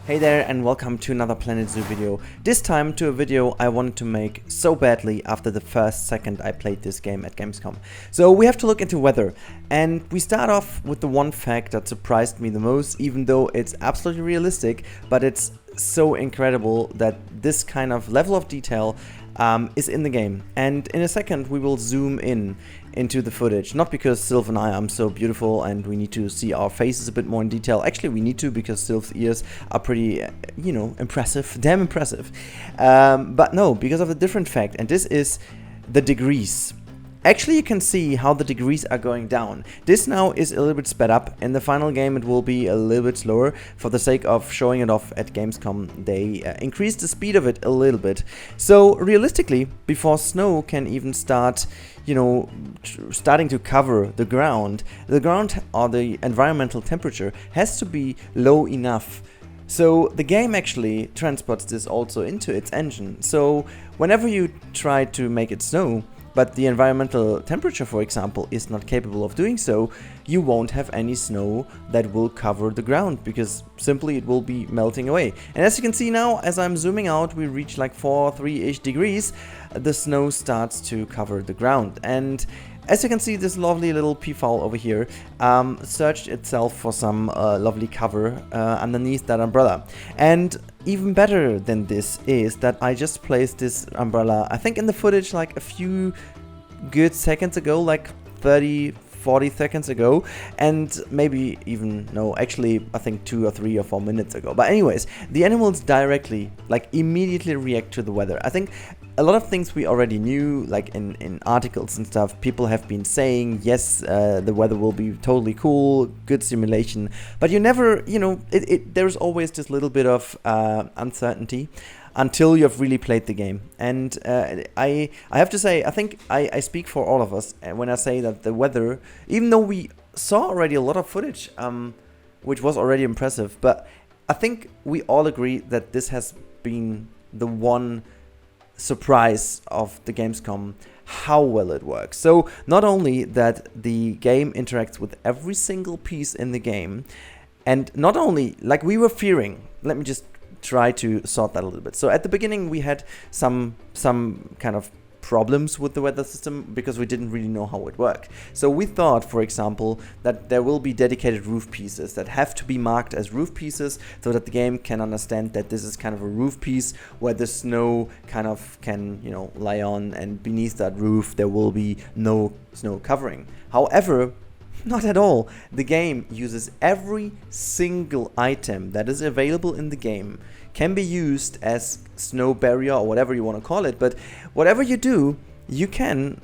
Hey there and welcome to another Planet Zoo video. This time to a video I wanted to make so badly after the first second I played this game at Gamescom. So we have to look into weather, and we start off with the one fact that surprised me the most, even though it's absolutely realistic, but it's so incredible that this kind of level of detail is in the game. And in a second we will zoom into the footage, not because Sylph and I are so beautiful and we need to see our faces a bit more in detail. Actually we need to, because Sylph's ears are pretty, impressive, damn impressive. But no, because of a different fact, and this is the degrees. Actually, you can see how the degrees are going down. This now is a little bit sped up. In the final game it will be a little bit slower. For the sake of showing it off at Gamescom, they increased the speed of it a little bit. So realistically, before snow can even start, starting to cover the ground or the environmental temperature has to be low enough. So the game actually transports this also into its engine. So whenever you try to make it snow, but the environmental temperature, for example, is not capable of doing so, you won't have any snow that will cover the ground, because simply it will be melting away. And as you can see now, as I'm zooming out, we reach like 3-ish degrees, the snow starts to cover the ground. And as you can see, this lovely little peafowl over here searched itself for some lovely cover underneath that umbrella. And even better than this is that I just placed this umbrella, I think in the footage, like a few good seconds ago, like 30-40 seconds ago, and maybe even, no, actually I think 2 or 3 or 4 minutes ago. But anyways, the animals directly, like immediately react to the weather. I think a lot of things we already knew, like in articles and stuff, people have been saying, yes, the weather will be totally cool, good simulation, but you never, there's always this little bit of uncertainty until you have really played the game. And I have to say, I think I speak for all of us when I say that the weather, even though we saw already a lot of footage, which was already impressive, but I think we all agree that this has been the one surprise of the Gamescom, how well it works. So not only that the game interacts with every single piece in the game, and not only, like we were fearing, let me just try to sort that a little bit. So at the beginning we had some kind of problems with the weather system because we didn't really know how it worked. So we thought, for example, that there will be dedicated roof pieces that have to be marked as roof pieces so that the game can understand that this is kind of a roof piece where the snow kind of can, lie on, and beneath that roof there will be no snow covering. However, not at all. The game uses every single item that is available in the game can be used as snow barrier or whatever you want to call it, but whatever you do, you can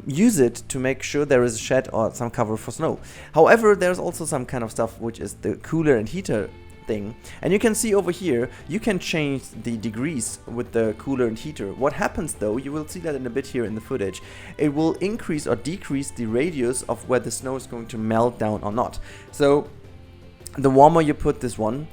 use it to make sure there is a shed or some cover for snow. However, there's also some kind of stuff which is the cooler and heater thing, and you can see over here you can change the degrees with the cooler and heater. What happens though, you will see that in a bit here in the footage, it will increase or decrease the radius of where the snow is going to melt down or not. So the warmer you put this one,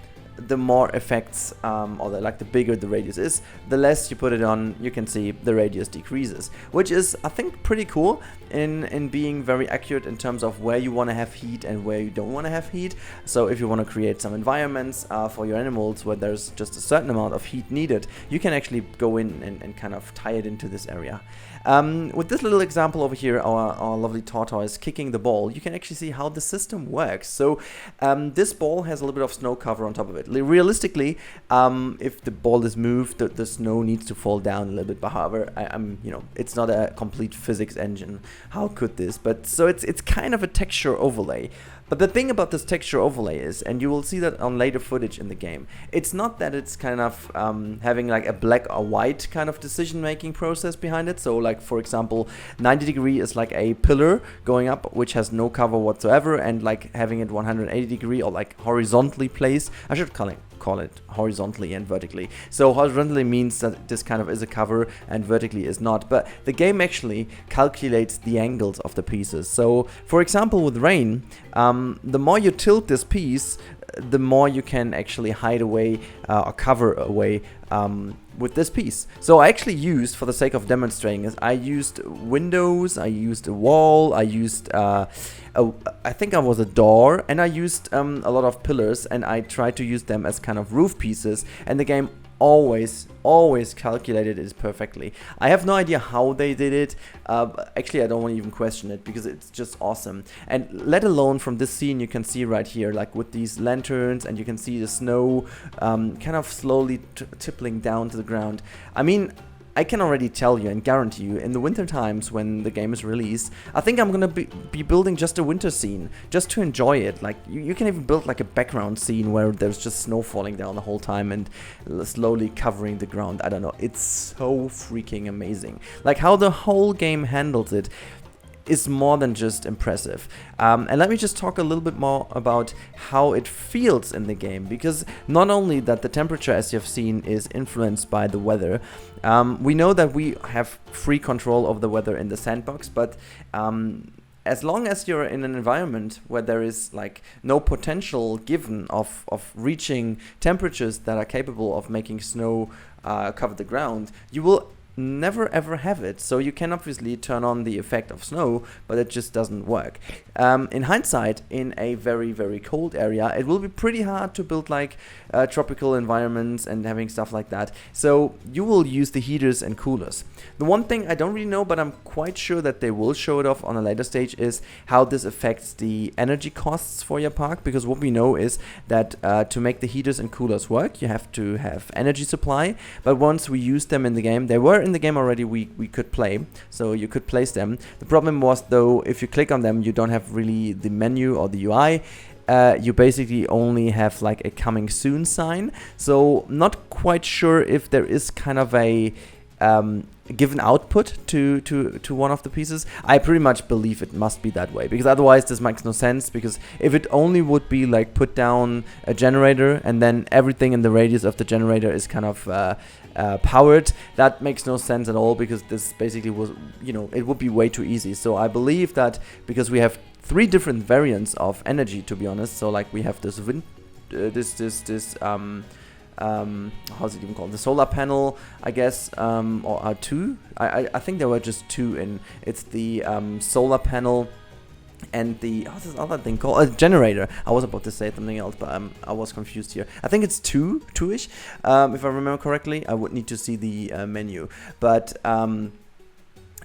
the more effects, the bigger the radius is, the less you put it on, you can see the radius decreases, which is, I think, pretty cool in being very accurate in terms of where you want to have heat and where you don't want to have heat. So if you want to create some environments for your animals where there's just a certain amount of heat needed, you can actually go in and kind of tie it into this area. With this little example over here, our lovely tortoise kicking the ball, you can actually see how the system works. So this ball has a little bit of snow cover on top of it. Realistically, if the ball is moved, the snow needs to fall down a little bit. But however, it's not a complete physics engine. How could this? But so it's kind of a texture overlay. But the thing about this texture overlay is, and you will see that on later footage in the game, it's not that it's kind of having like a black or white kind of decision-making process behind it. So like, for example, 90 degree is like a pillar going up which has no cover whatsoever, and like having it 180 degree or like horizontally placed, I should call it horizontally and vertically. So horizontally means that this kind of is a cover and vertically is not, but the game actually calculates the angles of the pieces. So for example, with rain, the more you tilt this piece, the more you can actually hide away or cover away with this piece. So I actually used, for the sake of demonstrating this, I used windows, I used a wall, I used I think I was a door, and I used a lot of pillars, and I tried to use them as kind of roof pieces, and the game always calculated it perfectly. I have no idea how they did it. Actually, I don't want to even question it, because it's just awesome. And let alone from this scene, you can see right here, like with these lanterns, and you can see the snow kind of slowly tippling down to the ground. I mean, I can already tell you and guarantee you, in the winter times when the game is released, I think I'm gonna be building just a winter scene, just to enjoy it. Like, you can even build like a background scene where there's just snow falling down the whole time and slowly covering the ground. I don't know, it's so freaking amazing. Like, how the whole game handles it is more than just impressive. And let me just talk a little bit more about how it feels in the game, because not only that the temperature, as you've seen, is influenced by the weather, we know that we have free control of the weather in the sandbox, but as long as you're in an environment where there is like no potential given of reaching temperatures that are capable of making snow cover the ground, you will never ever have it. So you can obviously turn on the effect of snow, but it just doesn't work. In hindsight, in a very cold area, it will be pretty hard to build like tropical environments and having stuff like that. So you will use the heaters and coolers. The one thing I don't really know, but I'm quite sure that they will show it off on a later stage, is how this affects the energy costs for your park, because what we know is that to make the heaters and coolers work, you have to have energy supply. But once we use them in the game, they were in the game already, we could play, so you could place them. The problem was, though, if you click on them, you don't have really the menu or the UI. You basically only have like a coming soon sign, so not quite sure if there is kind of a given output to one of the pieces. I pretty much believe it must be that way, because otherwise this makes no sense, because if it only would be like put down a generator and then everything in the radius of the generator is kind of powered, that makes no sense at all, because this basically was, you know, it would be way too easy. So I believe that because we have 3 different variants of energy, to be honest, so like we have this wind, how's it even called? The solar panel, I guess, or 2. I think there were just 2 in. It's the solar panel and the, what's this other thing called? A generator. I was about to say something else, but I was confused here. I think it's 2-ish, if I remember correctly. I would need to see the menu, but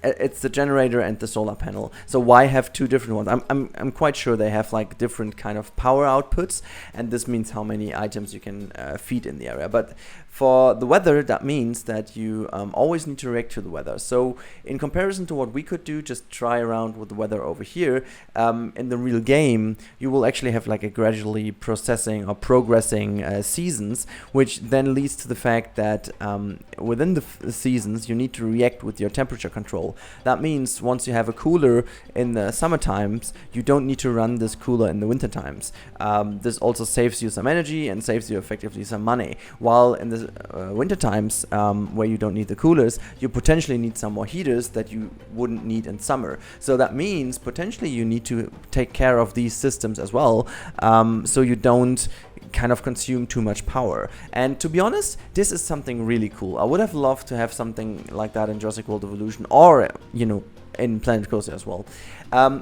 it's the generator and the solar panel. So why have 2 different ones? I'm quite sure they have like different kind of power outputs, and this means how many items you can feed in the area. But for the weather, that means that you always need to react to the weather. So in comparison to what we could do, just try around with the weather over here, in the real game, you will actually have like a gradually processing or progressing seasons, which then leads to the fact that within the seasons, you need to react with your temperature control. That means once you have a cooler in the summer times, you don't need to run this cooler in the winter times. This also saves you some energy and saves you effectively some money, while in the winter times, where you don't need the coolers, you potentially need some more heaters that you wouldn't need in summer. So that means potentially you need to take care of these systems as well, so you don't kind of consume too much power. And to be honest, this is something really cool. I would have loved to have something like that in Jurassic World Evolution, or, you know, in Planet Coaster as well.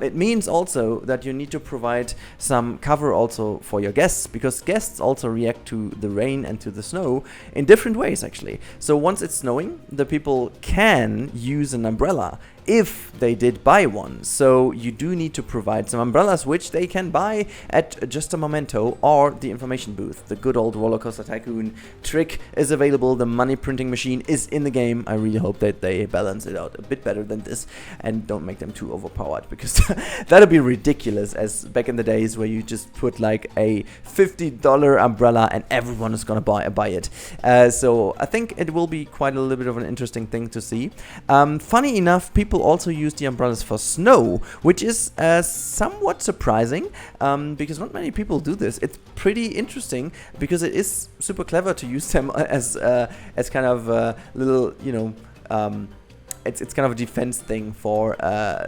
It means also that you need to provide some cover also for your guests, because guests also react to the rain and to the snow in different ways, actually. So once it's snowing, the people can use an umbrella if they did buy one. So you do need to provide some umbrellas, which they can buy at Just a Momento or the information booth. The good old Roller Coaster Tycoon trick is available. The money printing machine is in the game. I really hope that they balance it out a bit better than this and don't make them too overpowered, because that'd be ridiculous, as back in the days where you just put like a $50 umbrella and everyone is gonna buy it. So I think it will be quite a little bit of an interesting thing to see. Funny enough, people also use the umbrellas for snow, which is somewhat surprising, because not many people do this. It's pretty interesting, because it is super clever to use them as kind of little, you know, it's kind of a defense thing for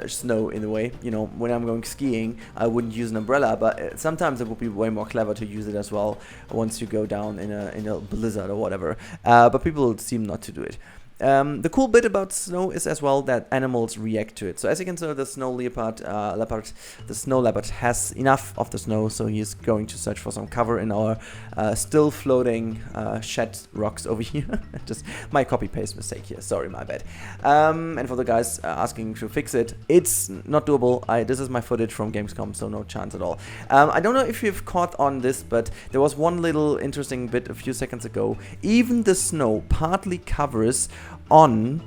snow in a way. You know, when I'm going skiing, I wouldn't use an umbrella, but sometimes it would be way more clever to use it as well once you go down in a blizzard or whatever. But people seem not to do it. The cool bit about snow is as well that animals react to it. So as you can see, the snow the snow leopard has enough of the snow, so he's going to search for some cover in our still floating shed rocks over here. Just my copy-paste mistake here, sorry, my bad. And for the guys asking to fix it, it's not doable. This is my footage from Gamescom, so no chance at all. I don't know if you've caught on this, but there was one little interesting bit a few seconds ago. Even the snow partly covers on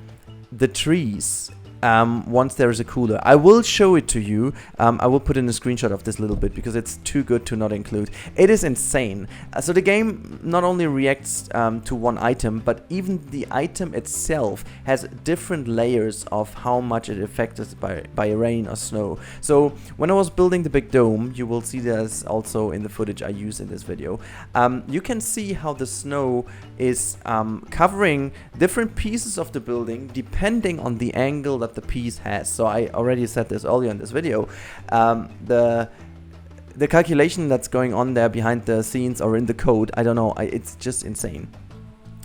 the trees once there is a cooler. I will show it to you. I will put in a screenshot of this little bit because it's too good to not include. It is insane. So the game not only reacts to one item, but even the item itself has different layers of how much it affected by rain or snow. So when I was building the big dome, you will see this also in the footage I use in this video. You can see how the snow is covering different pieces of the building depending on the angle that the piece has. So I already said this earlier in this video. The calculation that's going on there behind the scenes or in the code, I don't know, it's just insane.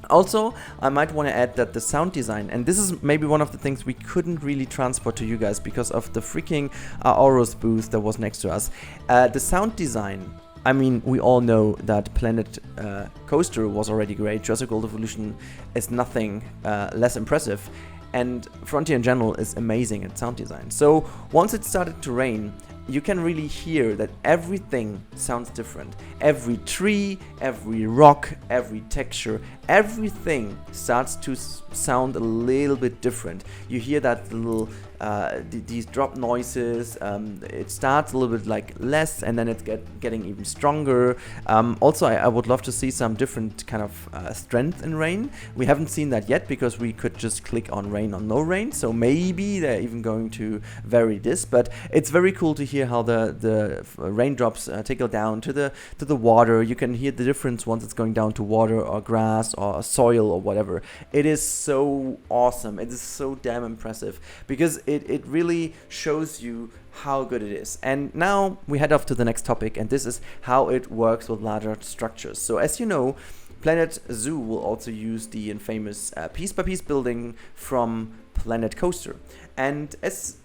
Also, I might want to add that the sound design, and this is maybe one of the things we couldn't really transport to you guys because of the freaking Aorus booth that was next to us. The sound design, I mean, we all know that Planet Coaster was already great. Jurassic World Evolution is nothing less impressive. And Frontier in general is amazing at sound design. So once it started to rain, you can really hear that everything sounds different. Every tree, every rock, every texture, everything starts to sound a little bit different. You hear that little these drop noises. It starts a little bit like less, and then it's getting even stronger. Also, I would love to see some different kind of strength in rain. We haven't seen that yet because we could just click on rain or no rain. So maybe they're even going to vary this. But it's very cool to hear how the raindrops trickle down to the water. You can hear the difference once it's going down to water or grass or soil or whatever. It is so awesome. It is so damn impressive because it really shows you how good it is. And now we head off to the next topic, and this is how it works with larger structures. So as you know, Planet Zoo will also use the infamous piece-by-piece building from Planet Coaster. And as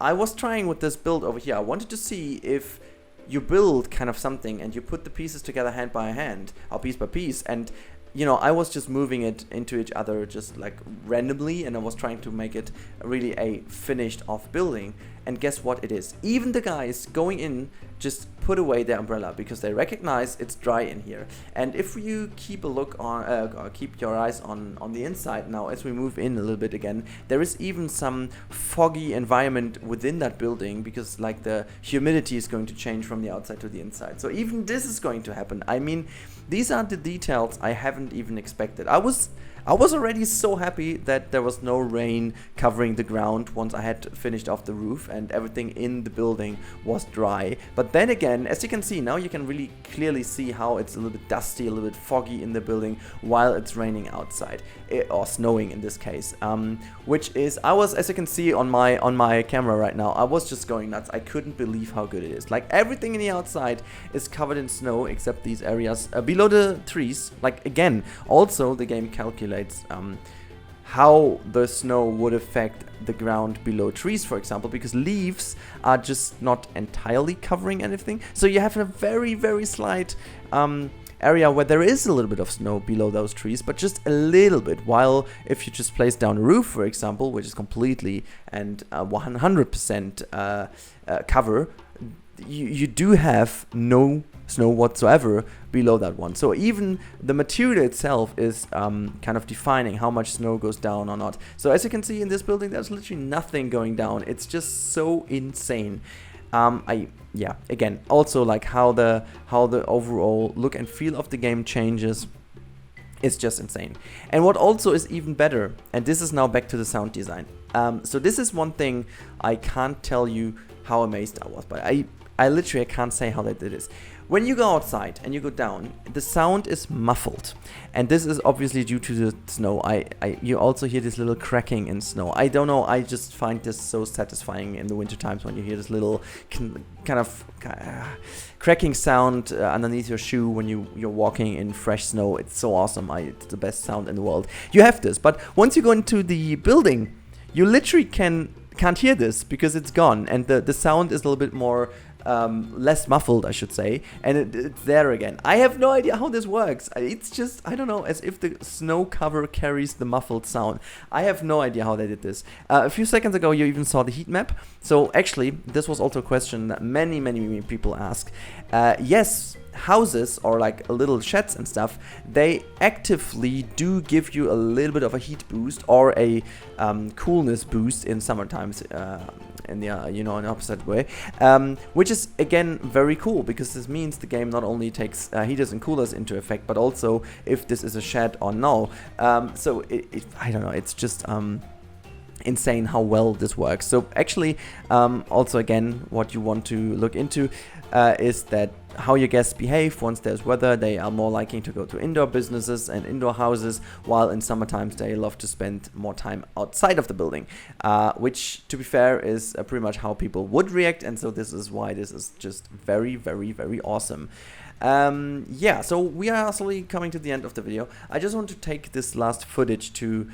I was trying with this build over here, I wanted to see if you build kind of something and you put the pieces together hand by hand or piece by piece, and you know, I was just moving it into each other just like randomly, and I was trying to make it really a finished off building. And guess what it is? Even the guys going in just put away their umbrella because they recognize it's dry in here. And if you keep a look on, or keep your eyes on the inside now, as we move in a little bit again, there is even some foggy environment within that building because like the humidity is going to change from the outside to the inside. So even this is going to happen. I mean, these are the details I haven't even expected. I was already so happy that there was no rain covering the ground once I had finished off the roof and everything in the building was dry. But then again, as you can see, now you can really clearly see how it's a little bit dusty, a little bit foggy in the building while it's raining outside, or snowing in this case. Which is, as you can see on my camera right now, I was just going nuts. I couldn't believe how good it is. Like everything in the outside is covered in snow except these areas below the trees. Like again, also the game calculates how the snow would affect the ground below trees, for example, because leaves are just not entirely covering anything. So you have a very, very slight area where there is a little bit of snow below those trees, but just a little bit. While if you just place down a roof, for example, which is completely and 100% cover, you do have no snow whatsoever below that one. So even the material itself is kind of defining how much snow goes down or not. So as you can see in this building, there's literally nothing going down. It's just so insane. Yeah, again, also like how the overall look and feel of the game changes. It's just insane. And what also is even better, and this is now back to the sound design. So this is one thing I can't tell you how amazed I was, but I literally can't say how they did this. When you go outside and you go down, the sound is muffled, and this is obviously due to the snow. You also hear this little cracking in snow. I don't know, I just find this so satisfying in the winter times when you hear this little kind of cracking sound underneath your shoe when you're walking in fresh snow. It's so awesome. It's the best sound in the world. You have this, but once you go into the building, you literally can't hear this because it's gone, and the sound is a little bit more less muffled, I should say, and it's there again. I have no idea how this works. It's just, I don't know, as if the snow cover carries the muffled sound. I have no idea how they did this. A few seconds ago you even saw the heat map. So actually this was also a question that many people ask. Yes, houses or like little sheds and stuff, they actively do give you a little bit of a heat boost or a coolness boost in summer times, in the in opposite way, which is again very cool, because this means the game not only takes heaters and coolers into effect, but also if this is a shed or no. So I don't know, it's just insane how well this works. So actually, also again, what you want to look into is that how your guests behave once there's weather. They are more likely to go to indoor businesses and indoor houses, while in summer times they love to spend more time outside of the building, which, to be fair, is pretty much how people would react, and so this is why this is just very awesome. Yeah, so we are slowly coming to the end of the video. I just want to take this last footage to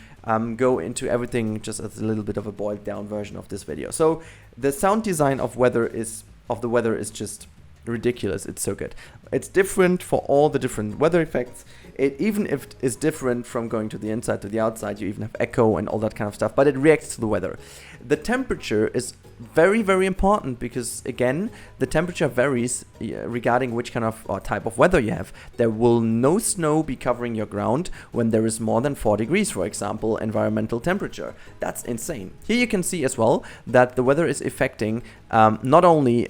go into everything just as a little bit of a boiled down version of this video. So the sound design of the weather is just ridiculous. It's so good. It's different for all the different weather effects. Even if it is different from going to the inside to the outside, you even have echo and all that kind of stuff, but it reacts to the weather. The temperature is very important, because again, the temperature varies regarding which kind of or type of weather you have. There will no snow be covering your ground when there is more than 4 degrees, for example, environmental temperature. That's insane. Here you can see as well that the weather is affecting not only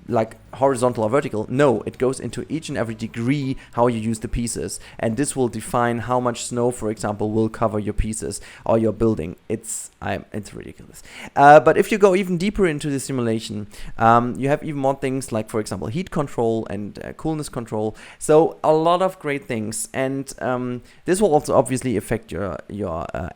like horizontal or vertical. No, it goes into each and every degree how you use the pieces, and this will define how much snow, for example, will cover your pieces or your building. It's ridiculous. But if you go even deeper into the simulation, you have even more things like, for example, heat control and coolness control. So a lot of great things, and this will also obviously affect your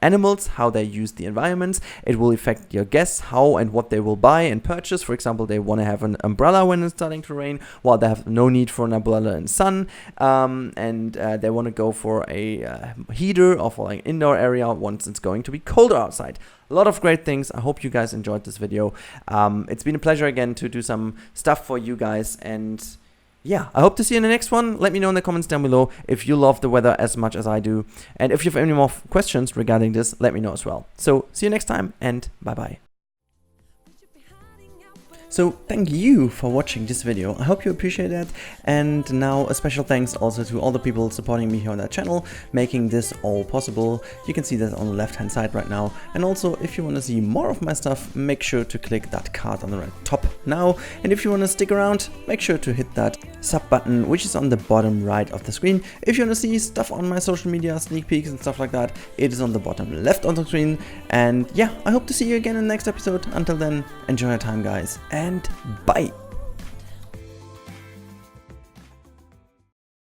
animals, how they use the environments. It will affect your guests, how and what they will buy and purchase. For example, they want to have an umbrella when it's starting to rain, while they have no need for an umbrella in sun, and they want to go for a heater or for like indoor area once it's going to be colder outside. A lot of great things. I hope you guys enjoyed this video. It's been a pleasure again to do some stuff for you guys, and yeah, I hope to see you in the next one. Let me know in the comments down below if you love the weather as much as I do, and if you have any more questions regarding this, let me know as well. So see you next time, and bye bye. So thank you for watching this video. I hope you appreciate that, and now a special thanks also to all the people supporting me here on that channel, making this all possible. You can see that on the left hand side right now, and also if you want to see more of my stuff, make sure to click that card on the right top now, and if you want to stick around, make sure to hit that sub button which is on the bottom right of the screen. If you want to see stuff on my social media, sneak peeks and stuff like that, it is on the bottom left on the screen. And yeah, I hope to see you again in the next episode. Until then, enjoy your time guys, and bye!